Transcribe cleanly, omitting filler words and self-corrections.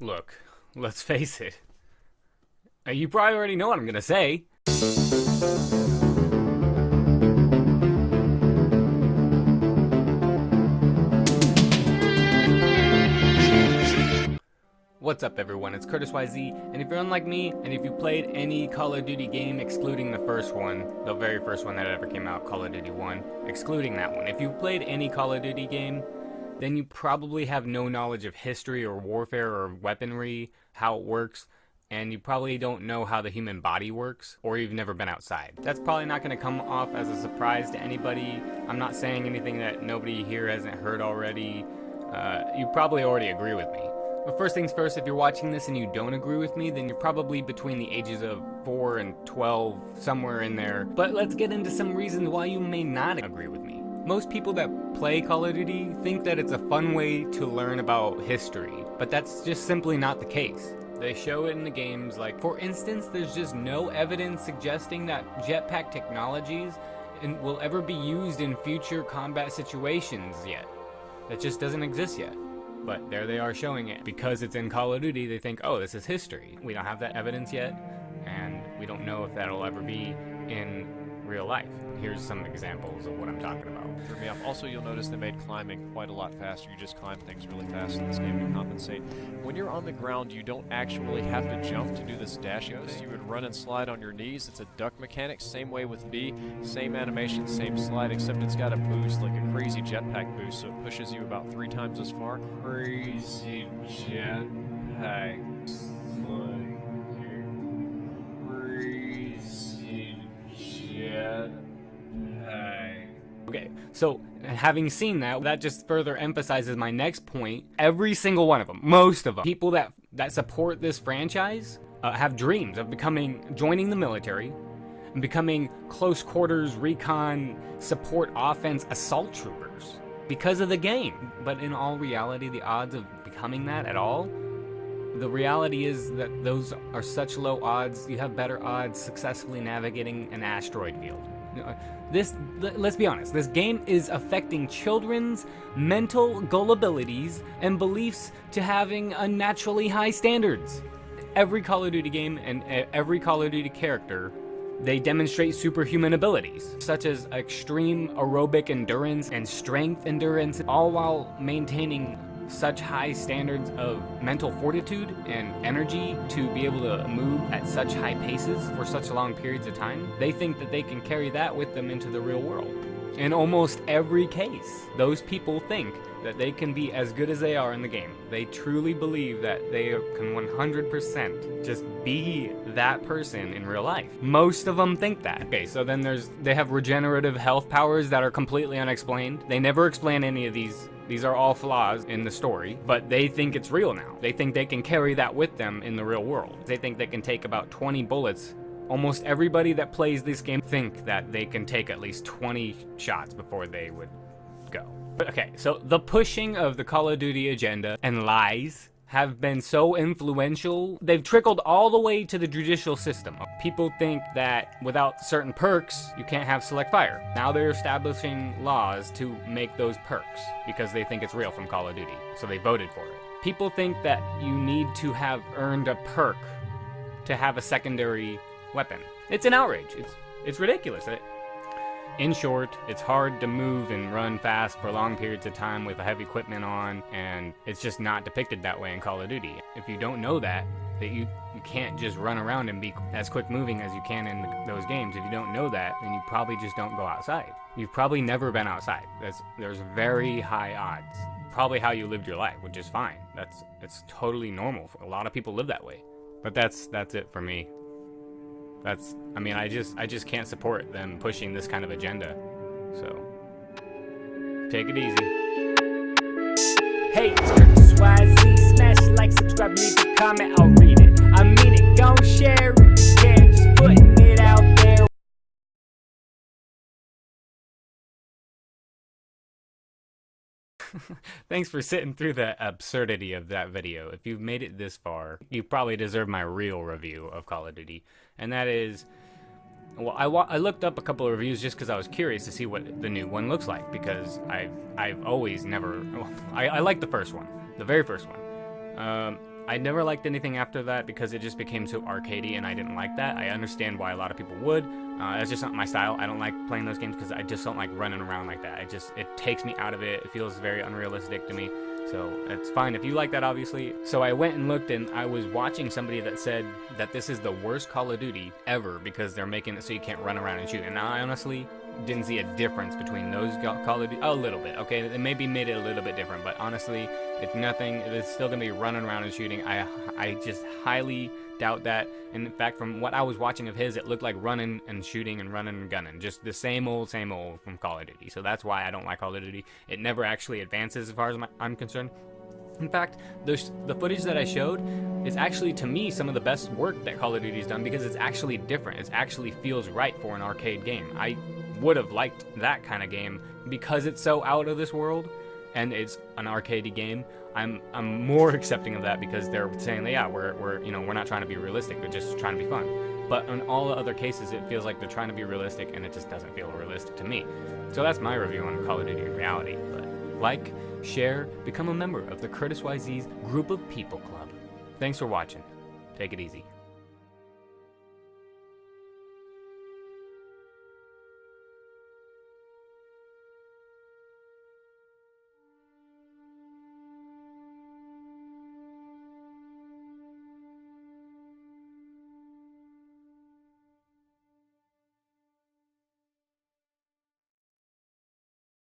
Look, let's face it. You probably already know what I'm gonna say. What's up everyone, it's Curtis YZ, and if you're unlike me, and if you played any Call of Duty game excluding the first one, the very first one that ever came out, Call of Duty 1, excluding that one, if you've played any Call of Duty game, then you probably have no knowledge of history or warfare or weaponry, how it works, and you probably don't know how the human body works, or you've never been outside. That's probably not going to come off as a surprise to anybody. I'm not saying anything that nobody here hasn't heard already. You probably already agree with me. But first things first, if you're watching this and you don't agree with me, then you're probably between the ages of 4 and 12, somewhere in there. But let's get into some reasons why you may not agree with me. Most people that play Call of Duty think that it's a fun way to learn about history, but that's just simply not the case. They show it in the games, like, for instance, there's just no evidence suggesting that jetpack technologies will ever be used in future combat situations yet. That just doesn't exist yet. But there they are showing it. Because it's in Call of Duty, they think, oh, this is history. We don't have that evidence yet, and we don't know if that'll ever be in real life. Here's some examples of what I'm talking about. Threw me off. Also, you'll notice they made climbing quite a lot faster. You just climb things really fast in this game to compensate. When you're on the ground, you don't actually have to jump to do this dashing thing. You would run and slide on your knees. It's a duck mechanic. Same way with B. Same animation, same slide, except it's got a boost, like a crazy jetpack boost, so it pushes you about 3 times as far. Crazy jetpack. Crazy jetpack. Okay, so having seen that, that just further emphasizes my next point. Every single one of them, most of them, people that support this franchise have dreams of joining the military and becoming close quarters recon support offense assault troopers because of the game. But in all reality, the odds of becoming that at all, the reality is that those are such low odds. You have better odds successfully navigating an asteroid field. Let's be honest, this game is affecting children's mental gullibilities and beliefs to having unnaturally high standards. Every Call of Duty game and every Call of Duty character, they demonstrate superhuman abilities, such as extreme aerobic endurance and strength endurance, all while maintaining such high standards of mental fortitude and energy to be able to move at such high paces for such long periods of time. They think that they can carry that with them into the real world. In almost every case, those people think that they can be as good as they are in the game. They truly believe that they can 100% just be that person in real life. Most of them think that. Okay, so then they have regenerative health powers that are completely unexplained. They never explain any of these. These are all flaws in the story, but they think it's real now. They think they can carry that with them in the real world. They think they can take about 20 bullets. Almost everybody that plays this game think that they can take at least 20 shots before they would go. Okay, so the pushing of the Call of Duty agenda and lies have been so influential, they've trickled all the way to the judicial system. People think that without certain perks, you can't have select fire. Now they're establishing laws to make those perks because they think it's real from Call of Duty, so they voted for it. People think that you need to have earned a perk to have a secondary weapon. It's an outrage. It's ridiculous. In short, it's hard to move and run fast for long periods of time with heavy equipment on, and it's just not depicted that way in Call of Duty. If you don't know that you can't just run around and be as quick moving as you can in those games, if you don't know that, then you probably just don't go outside. You've probably never been outside. There's very high odds. Probably how you lived your life, which is fine. It's totally normal. A lot of people live that way. But that's it for me. I mean, I just can't support them pushing this kind of agenda. So, take it easy. Hey, it's Curtis YZ. Smash the like, subscribe, leave a comment, I'll read it. I mean it, gon' share it. Yeah, just putting it out there. Thanks for sitting through the absurdity of that video. If you've made it this far, you probably deserve my real review of Call of Duty. And that is, well, I looked up a couple of reviews just because I was curious to see what the new one looks like, because I've always never, well, I like the first one, the very first one. I never liked anything after that because it just became so arcadey, and I didn't like that. I understand why a lot of people would. It's just not my style. I don't like playing those games because I just don't like running around like that. It takes me out of it. It feels very unrealistic to me. So it's fine if you like that, obviously. So I went and looked, and I was watching somebody that said that this is the worst Call of Duty ever because they're making it so you can't run around and shoot. And I honestly didn't see a difference between those Call of Duty. A little bit, okay? They maybe made it a little bit different, but honestly, it's nothing. It's still gonna be running around and shooting. I just highly doubt that. And in fact, from what I was watching of his, it looked like running and shooting and running and gunning. Just the same old from Call of Duty. So that's why I don't like Call of Duty. It never actually advances as far as I'm concerned. In fact, the footage that I showed is actually, to me, some of the best work that Call of Duty's done because it's actually different. It actually feels right for an arcade game. I would have liked that kind of game because it's so out of this world and it's an arcadey game. I'm more accepting of that because they're saying, yeah, we're not trying to be realistic, we're just trying to be fun. But in all the other cases, it feels like they're trying to be realistic, and it just doesn't feel realistic to me. So that's my review on Call of Duty in reality. But like, share, become a member of the Curtis YZ's Group of People Club. Thanks for watching. Take it easy.